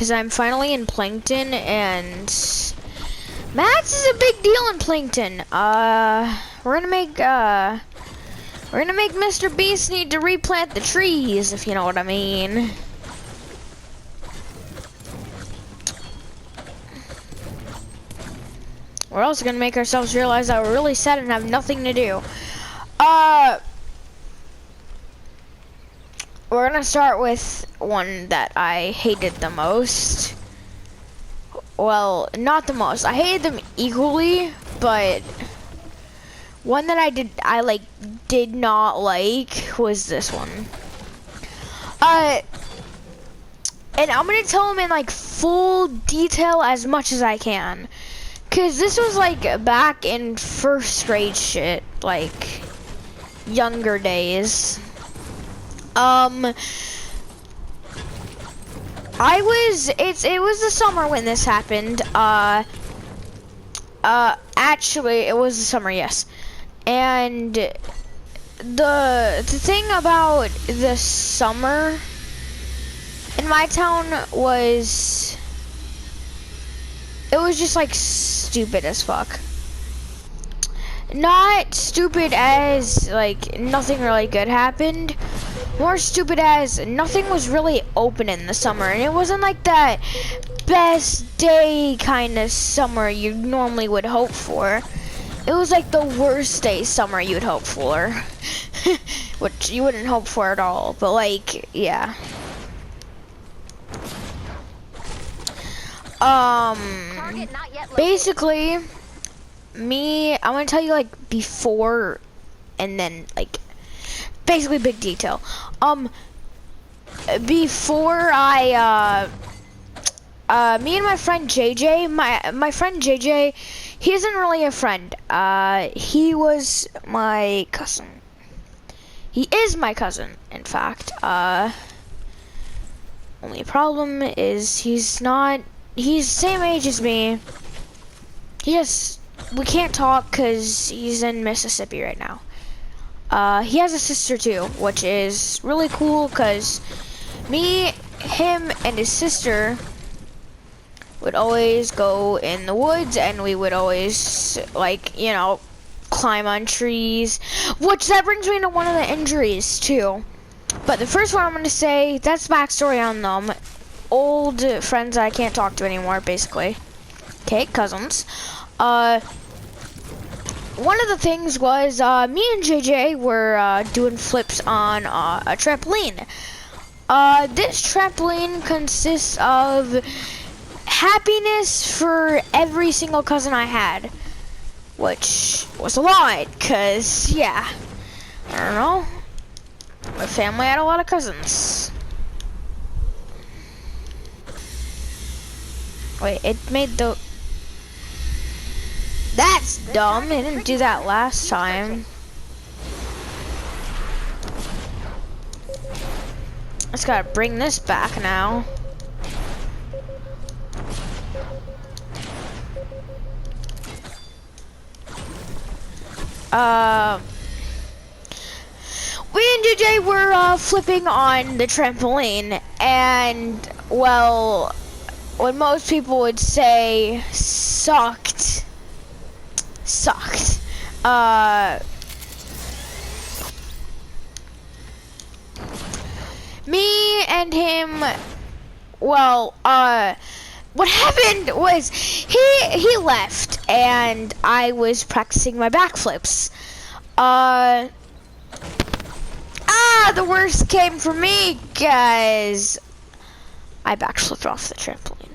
because I'm finally in Plankton, and Max is a big deal in Plankton. We're gonna make Mr. Beast need to replant the trees, if you know what I mean. We're also gonna make ourselves realize that we're really sad and have nothing to do. We're gonna start with one that I hated the most. Well, not the most. I hated them equally, but one that I did not like was this one. And I'm gonna tell them in like full detail as much as I can. Cause this was like back in first grade shit, like younger days. It was the summer when this happened. Actually, it was the summer, yes. And the thing about the summer in my town was, it was just like stupid as fuck. Not stupid as like nothing really good happened. More stupid as nothing was really open in the summer, and it wasn't like that best day kind of summer you normally would hope for. It was like the worst day summer you'd hope for. Which you wouldn't hope for at all, but like, yeah. Basically, I'm gonna tell you like before and then like basically big detail. Before me and my friend JJ, my friend JJ, he isn't really a friend. He was my cousin. He is my cousin, in fact. Only problem is he's the same age as me. We can't talk because he's in Mississippi right now. He has a sister too, which is really cool because me, him, and his sister would always go in the woods, and we would always, like, you know, climb on trees. Which that brings me to one of the injuries too. But the first one I'm going to say, that's backstory on them. Old friends I can't talk to anymore, basically. Okay, cousins. One of the things was me and JJ were doing flips on a trampoline. This trampoline consists of happiness for every single cousin I had, which was a lot, cause yeah, I don't know, my family had a lot of cousins. Wait, it made the... That's dumb, it didn't do that last time. Just gotta bring this back now. We and JJ were flipping on the trampoline, and well, what most people would say sucked. Me and him, well, what happened was he left, and I was practicing my backflips. The worst came for me, guys. I backflipped off the trampoline.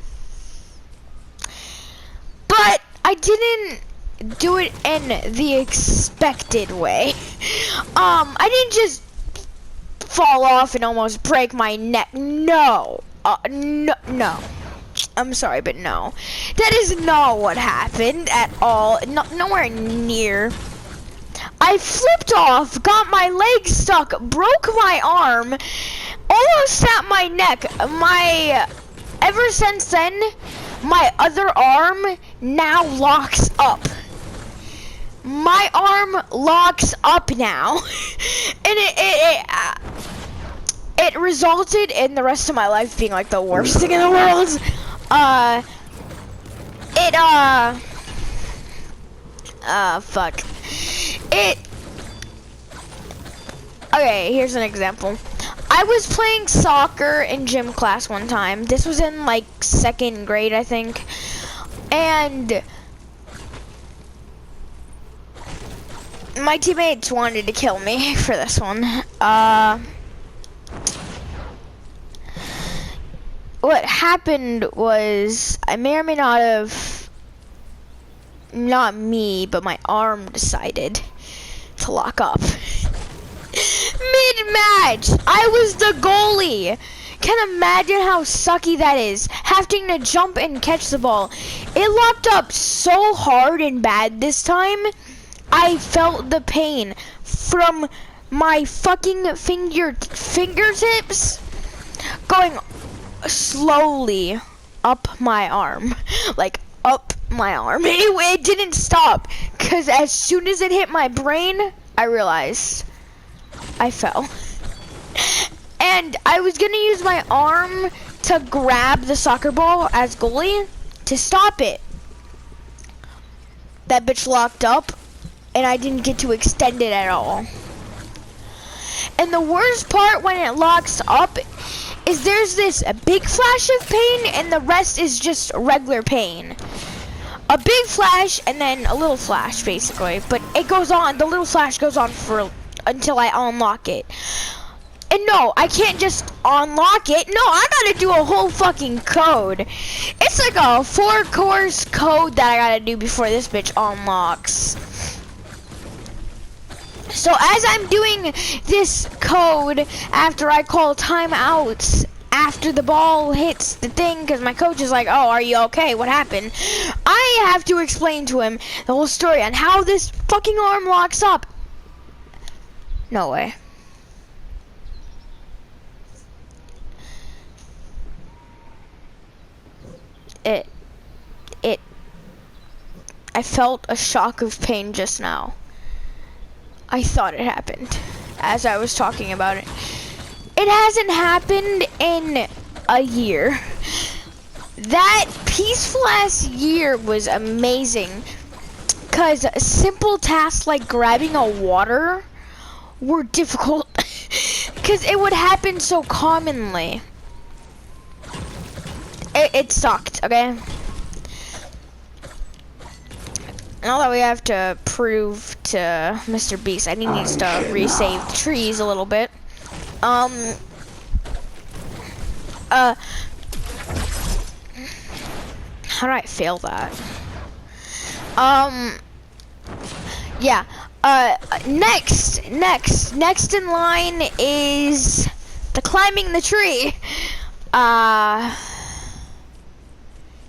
But I didn't do it in the expected way. I didn't just fall off and almost break my neck. No. No. I'm sorry, but no. That is not what happened at all. Nowhere near. I flipped off, got my leg stuck, broke my arm, almost snapped my neck. Ever since then, my other arm now locks up. My arm locks up now. And it resulted in the rest of my life being like the worst thing in the world. Fuck. Okay, here's an example. I was playing soccer in gym class one time. This was in like 2nd grade, I think. And my teammates wanted to kill me for this one. What happened was, I may or may not have, not me, but my arm decided to lock up. Mid-match, I was the goalie. Can't imagine how sucky that is, having to jump and catch the ball. It locked up so hard and bad this time, I felt the pain from my fucking fingertips going slowly up my arm. Like, up my arm. It didn't stop, because as soon as it hit my brain, I realized I fell. And I was gonna use my arm to grab the soccer ball as goalie to stop it. That bitch locked up, and I didn't get to extend it at all. And the worst part when it locks up is there's this big flash of pain, and the rest is just regular pain. A big flash and then a little flash, basically. But it goes on, the little flash goes on for until I unlock it. And no, I can't just unlock it. No, I gotta do a whole fucking code. It's like a 4-course code that I gotta do before this bitch unlocks. So as I'm doing this code, after I call timeouts, after the ball hits the thing, because my coach is like, oh, are you okay? What happened? I have to explain to him the whole story on how this fucking arm locks up. No way. I felt a shock of pain just now. I thought it happened as I was talking about it. It hasn't happened in a year. That peaceful ass year was amazing, because simple tasks like grabbing a water were difficult because it would happen so commonly. It sucked, okay? Now that we have to prove to Mr. Beast, I think he needs to resave the trees a little bit. How do I fail that? Yeah. Next in line is the climbing the tree.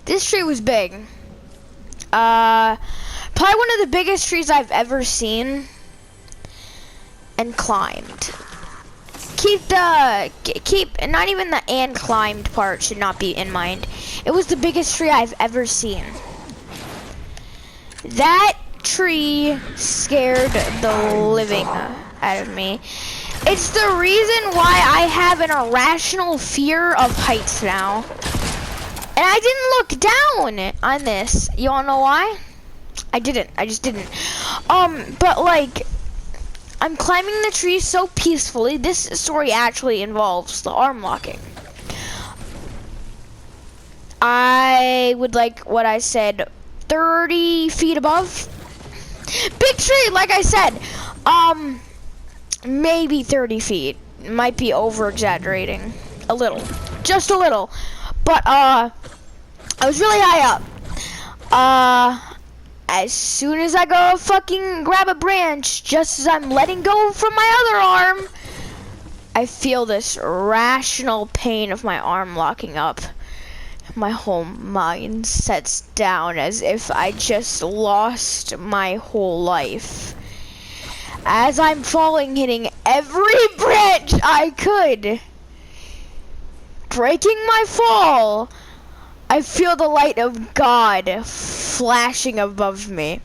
This tree was big. Probably one of the biggest trees I've ever seen and climbed. Keep not even the and climbed part should not be in mind. It was the biggest tree I've ever seen. That tree scared the living out of me. It's the reason why I have an irrational fear of heights now. And I didn't look down on this. You wanna know why? I didn't. I just didn't. But like, I'm climbing the tree so peacefully. This story actually involves the arm locking. I would like what I said, 30 feet above. Big tree, like I said. Maybe 30 feet. Might be over exaggerating. A little. Just a little. But I was really high up. As soon as I go fucking grab a branch, just as I'm letting go from my other arm, I feel this rational pain of my arm locking up. My whole mind sets down as if I just lost my whole life. As I'm falling, hitting every branch I could, breaking my fall, I feel the light of God flashing above me.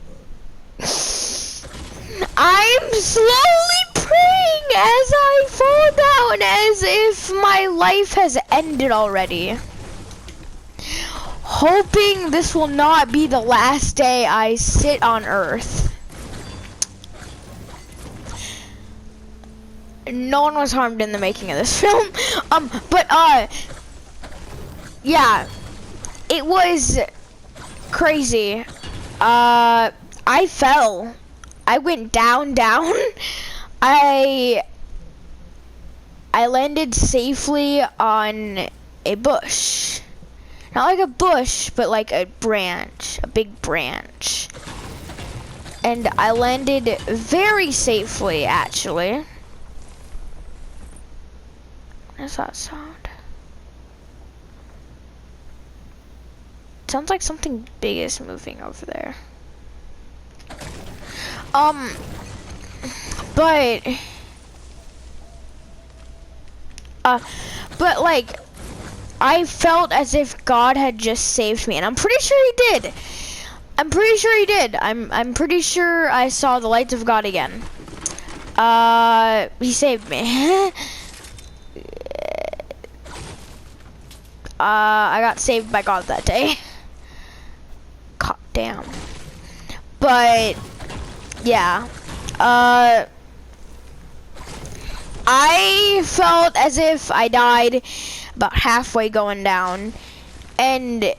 I'm slowly praying as I fall down as if my life has ended already. Hoping this will not be the last day I sit on Earth. No one was harmed in the making of this film. Yeah, it was crazy. I fell. I went down. I landed safely on a bush. Not like a bush, but like a branch, a big branch. And I landed very safely, actually. What does that sound? It sounds like something big is moving over there. But like, I felt as if God had just saved me, and I'm pretty sure he did. I'm pretty sure he did. I'm pretty sure I saw the lights of God again. He saved me. I got saved by God that day. God damn. But yeah, I felt as if I died about halfway going down, and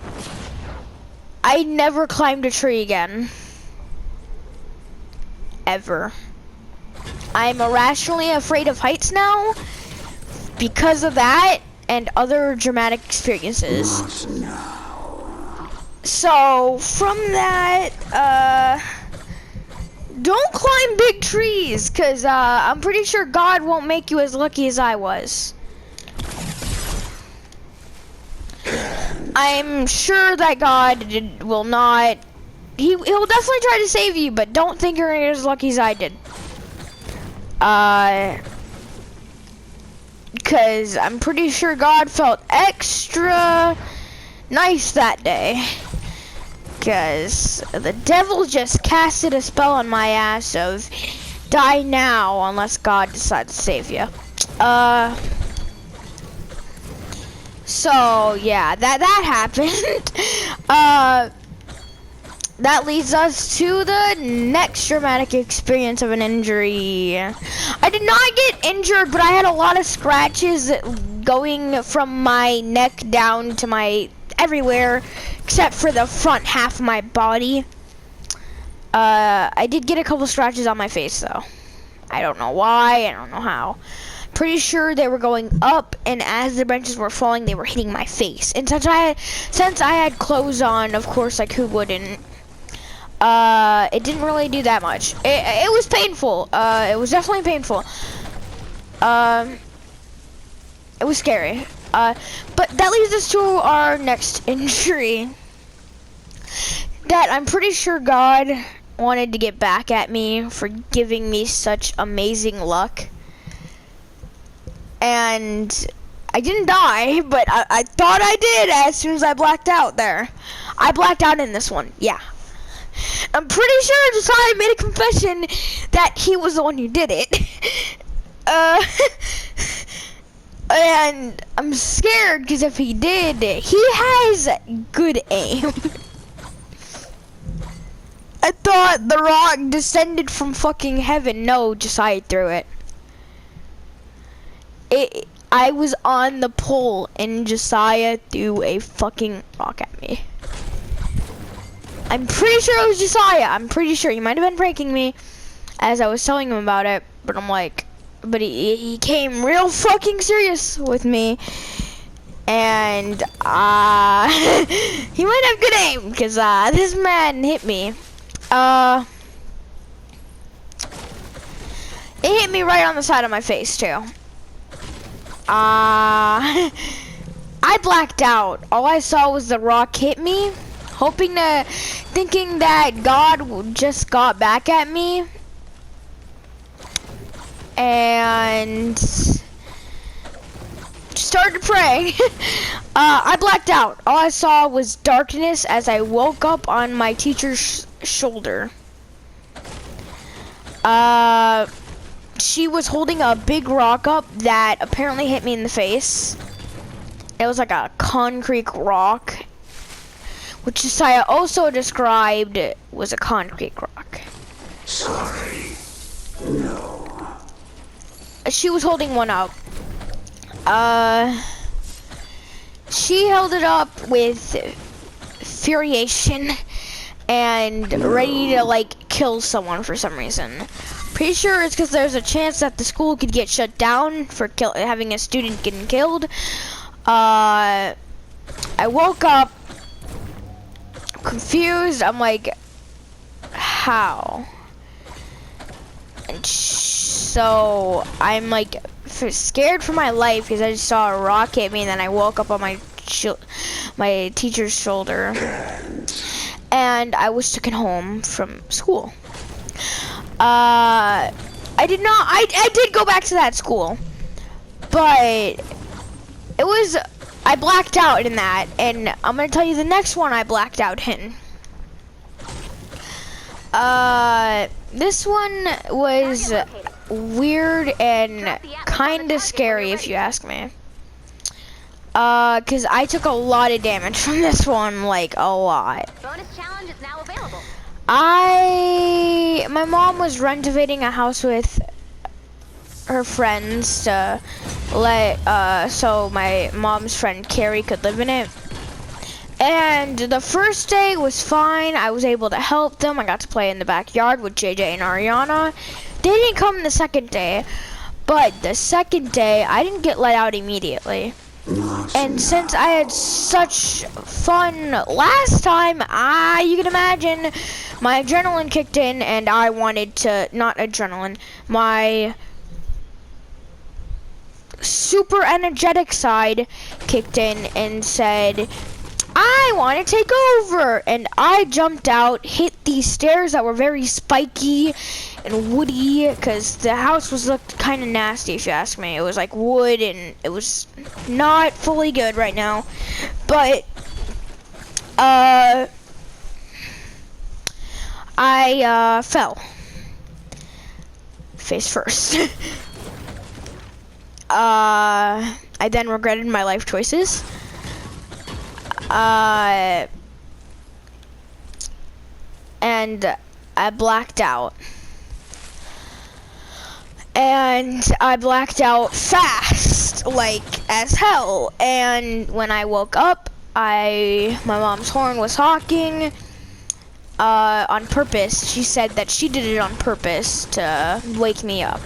I never climbed a tree again. Ever. I'm irrationally afraid of heights now because of that and other dramatic experiences. So from that, don't climb big trees, cause I'm pretty sure God won't make you as lucky as I was. I'm sure that God will not. He'll definitely try to save you, but don't think you're as lucky as I did. Cause I'm pretty sure God felt extra nice that day. Cause the devil just casted a spell on my ass of die now unless God decides to save you. So yeah, that happened. That leads us to the next dramatic experience of an injury. I did not get injured, but I had a lot of scratches going from my neck down to my everywhere, except for the front half of my body. I did get a couple scratches on my face though. I don't know why, I don't know how. Pretty sure they were going up, and as the branches were falling, they were hitting my face. And since I had clothes on, of course, like who wouldn't? It didn't really do that much. It was painful. It was definitely painful. It was scary. But that leads us to our next injury. That I'm pretty sure God wanted to get back at me for giving me such amazing luck. And I didn't die, but I thought I did as soon as I blacked out there. I blacked out in this one, yeah. I'm pretty sure Josiah made a confession that he was the one who did it. And I'm scared because if he did, he has good aim. I thought the rock descended from fucking heaven. No, Josiah threw it. I was on the pole and Josiah threw a fucking rock at me. I'm pretty sure it was Josiah. I'm pretty sure he might have been pranking me as I was telling him about it, but I'm like, but he came real fucking serious with me, and he might have good aim because this man hit me. It hit me right on the side of my face too. I blacked out. All I saw was the rock hit me, thinking that God just got back at me, and started praying. I blacked out. All I saw was darkness as I woke up on my teacher's shoulder. she was holding a big rock up that apparently hit me in the face. It was like a concrete rock, which Josiah also described was a concrete rock. Sorry. No. She was holding one up. She held it up with furiation and ready to like kill someone for some reason. Pretty sure it's because there's a chance that the school could get shut down for having a student getting killed. I woke up confused. I'm like, how? And so I'm like scared for my life because I just saw a rock hit me, and then I woke up on my teacher's shoulder, and I was taken home from school. I did go back to that school, but I blacked out in that, and I'm gonna tell you the next one I blacked out in. This one was weird and kinda scary if you ask me. Cause I took a lot of damage from this one, like a lot. Bonus challenge is now available. My mom was renovating a house with her friends to so my mom's friend Carrie could live in it. And the first day was fine. I was able to help them. I got to play in the backyard with JJ and Ariana. They didn't come the second day, but the second day I didn't get let out immediately. And since I had such fun last time, you can imagine my adrenaline kicked in, and I wanted to, not adrenaline, my super energetic side kicked in and said, I want to take over, and I jumped out, hit these stairs that were very spiky and woody, because the house looked kind of nasty if you ask me. It was like wood, and it was not fully good right now, but I fell face first. I then regretted my life choices. And I blacked out. And I blacked out fast, like as hell. And when I woke up, my mom's horn was honking on purpose. She said that she did it on purpose to wake me up.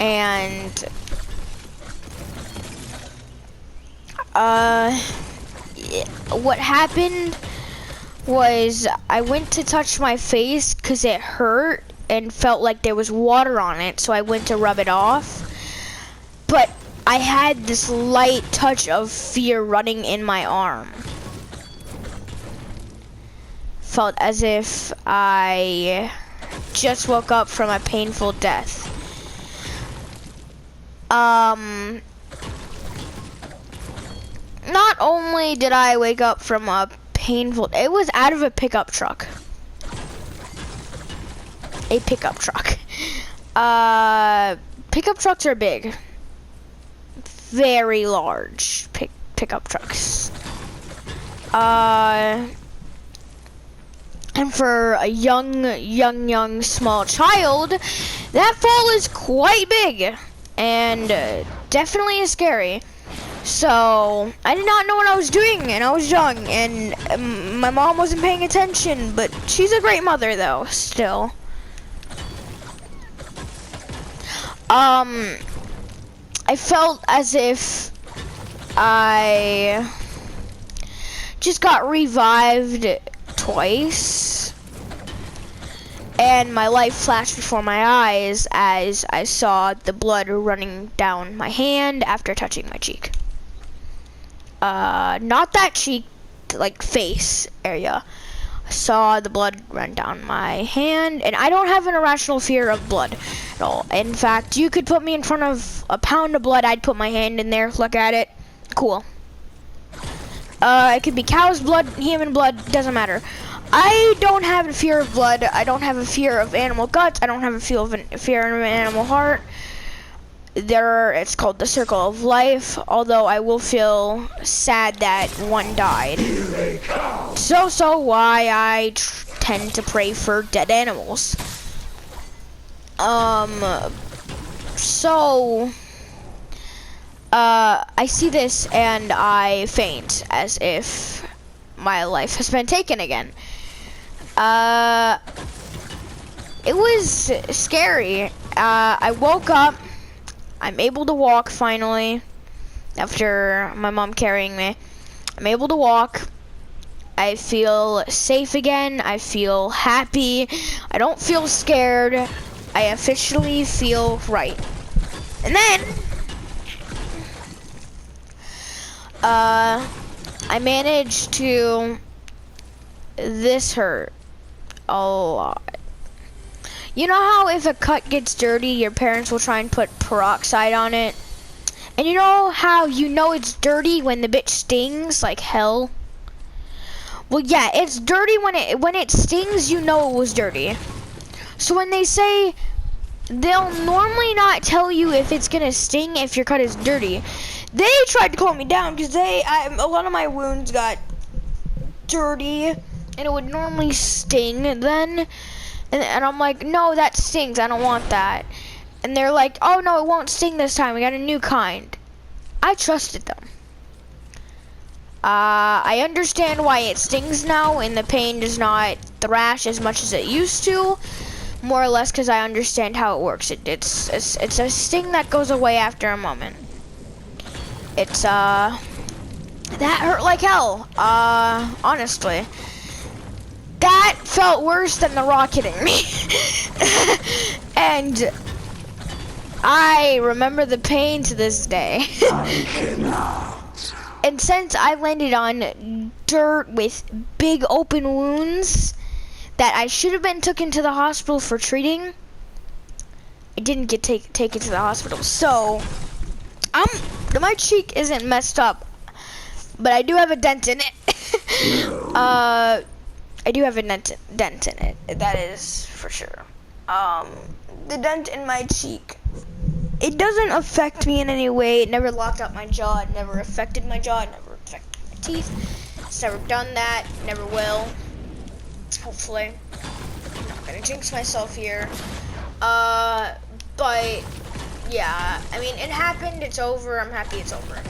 And what happened was I went to touch my face because it hurt and felt like there was water on it, so I went to rub it off. But I had this light touch of fear running in my arm. Felt as if I just woke up from a painful death. Not only did I wake up from a painful, it was out of a pickup truck. A pickup truck. Pickup trucks are big. Very large pickup trucks. And for a young small child, that fall is quite big and definitely is scary. So I did not know what I was doing, and I was young, and my mom wasn't paying attention, but she's a great mother though, still. I felt as if I just got revived twice, and my life flashed before my eyes as I saw the blood running down my hand after touching my cheek. Not that cheek, like face area. I saw the blood run down my hand, and I don't have an irrational fear of blood at all. In fact, you could put me in front of a pound of blood, I'd put my hand in there, look at it, cool. It could be cow's blood, human blood, doesn't matter. I don't have a fear of blood. I don't have a fear of animal guts. I don't have a fear of an animal heart. It's called the circle of life. Although I will feel sad that one died. So why I tend to pray for dead animals. I see this and I faint as if my life has been taken again. It was scary. I woke up. I'm able to walk finally after my mom carrying me. I'm able to walk. I feel safe again. I feel happy. I don't feel scared. I officially feel right. And then I managed to, this hurt a lot. You know how if a cut gets dirty, your parents will try and put peroxide on it? And you know how you know it's dirty when the bitch stings like hell? Well, yeah, it's dirty when it stings, you know it was dirty. So when they say, they'll normally not tell you if it's gonna sting if your cut is dirty. They tried to calm me down because a lot of my wounds got dirty and it would normally sting then. And I'm like, no, that stings. I don't want that. And they're like, oh no, it won't sting this time. We got a new kind. I trusted them. I understand why it stings now and the pain does not thrash as much as it used to. More or less because I understand how it works. It's a sting that goes away after a moment. It's that hurt like hell. Honestly. That felt worse than the rock hitting me. And I remember the pain to this day. I cannot. And since I landed on dirt with big open wounds that I should have been taken to the hospital for treating, I didn't get taken to the hospital. So, my cheek isn't messed up, but I do have a dent in it. I do have a dent in it. That is for sure. The dent in my cheek. It doesn't affect me in any way. It never locked up my jaw. It never affected my jaw. It never affected my teeth. It's never done that. Never will. Hopefully. I'm not gonna jinx myself here. But yeah, I mean, it happened. It's over. I'm happy it's over.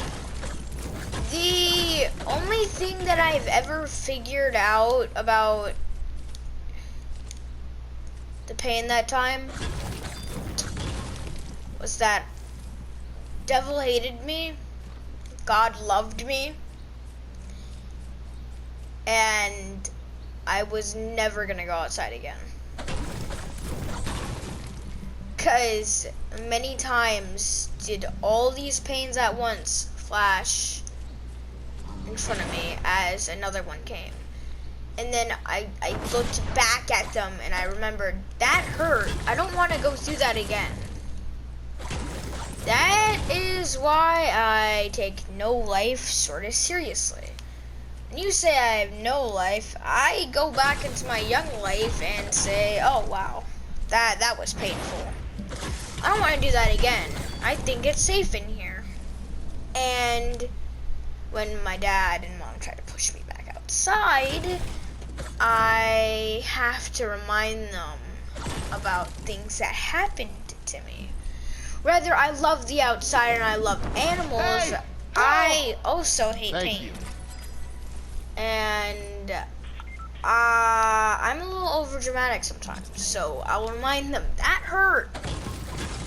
The only thing that I've ever figured out about the pain that time was that devil hated me, God loved me, and I was never gonna go outside again. 'Cause many times did all these pains at once flash in front of me as another one came. And then I looked back at them and I remembered, that hurt. I don't want to go through that again. That is why I take no life sort of seriously. When you say I have no life, I go back into my young life and say, oh wow, that was painful. I don't want to do that again. I think it's safe in here. And when my dad and mom try to push me back outside, I have to remind them about things that happened to me. Whether I love the outside and I love animals, I also hate pain. You. And I'm a little over dramatic sometimes, so I'll remind them, that hurt.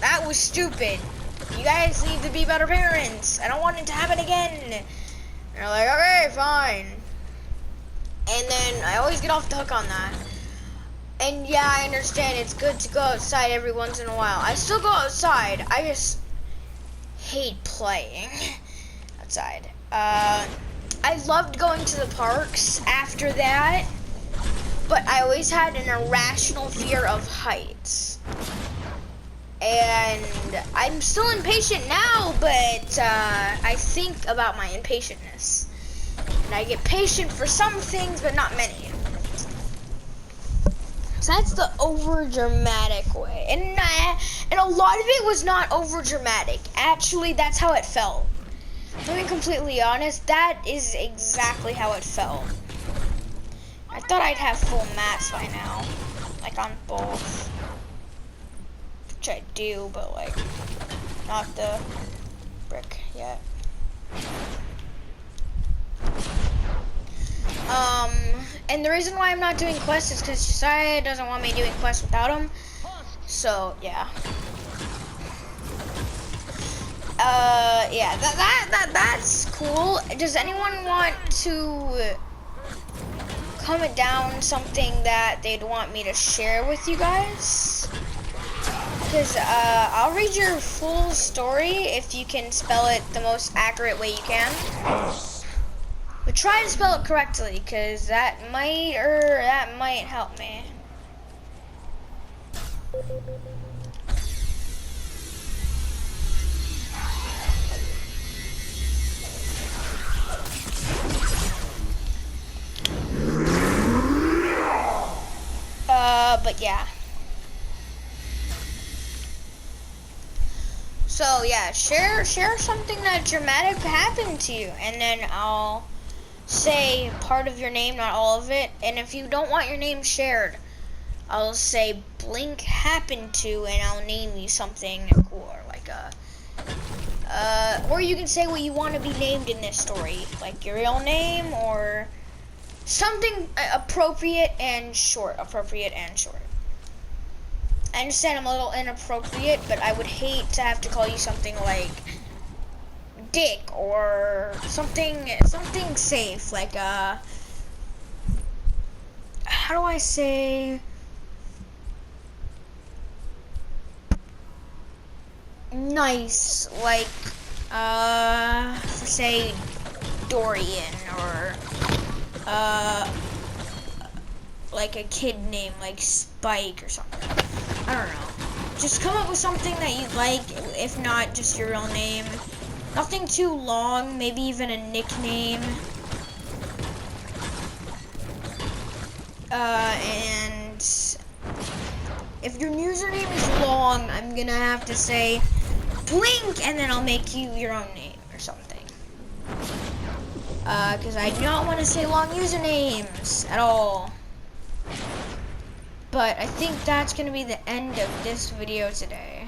That was stupid. You guys need to be better parents. I don't want it to happen again. And they're like, okay, fine. And then I always get off the hook on that. And yeah, I understand it's good to go outside every once in a while. I still go outside. I just hate playing outside. I loved going to the parks after that, but I always had an irrational fear of heights. And I'm still impatient now, but I think about my impatientness. And I get patient for some things, but not many. So that's the over dramatic way, and a lot of it was not over dramatic. Actually, that's how it felt. Being completely honest, that is exactly how it felt. I thought I'd have full mats by now, like on both, which I do, but like not the brick yet. And the reason why I'm not doing quests is because Josiah doesn't want me doing quests without him. So yeah. Yeah, that's cool. Does anyone want to comment down something that they'd want me to share with you guys? Because I'll read your full story if you can spell it the most accurate way you can. But try to spell it correctly, because that might help me. But yeah. So yeah, share something that dramatic happened to you, and then I'll say part of your name, not all of it. And if you don't want your name shared, I'll say Blink happened to, and I'll name you something cool, or like or you can say what you want to be named in this story, like your real name or something appropriate and short. I understand I'm a little inappropriate, but I would hate to have to call you something like Dick or something safe, like how do I say nice, like say Dorian, or like a kid name like Spike or something. I don't know. Just come up with something that you like, if not just your real name. Nothing too long, maybe even a nickname. And if your username is long, I'm gonna have to say Blink, and then I'll make you your own name or something. Because I do not want to say long usernames at all. But I think that's gonna be the end of this video today.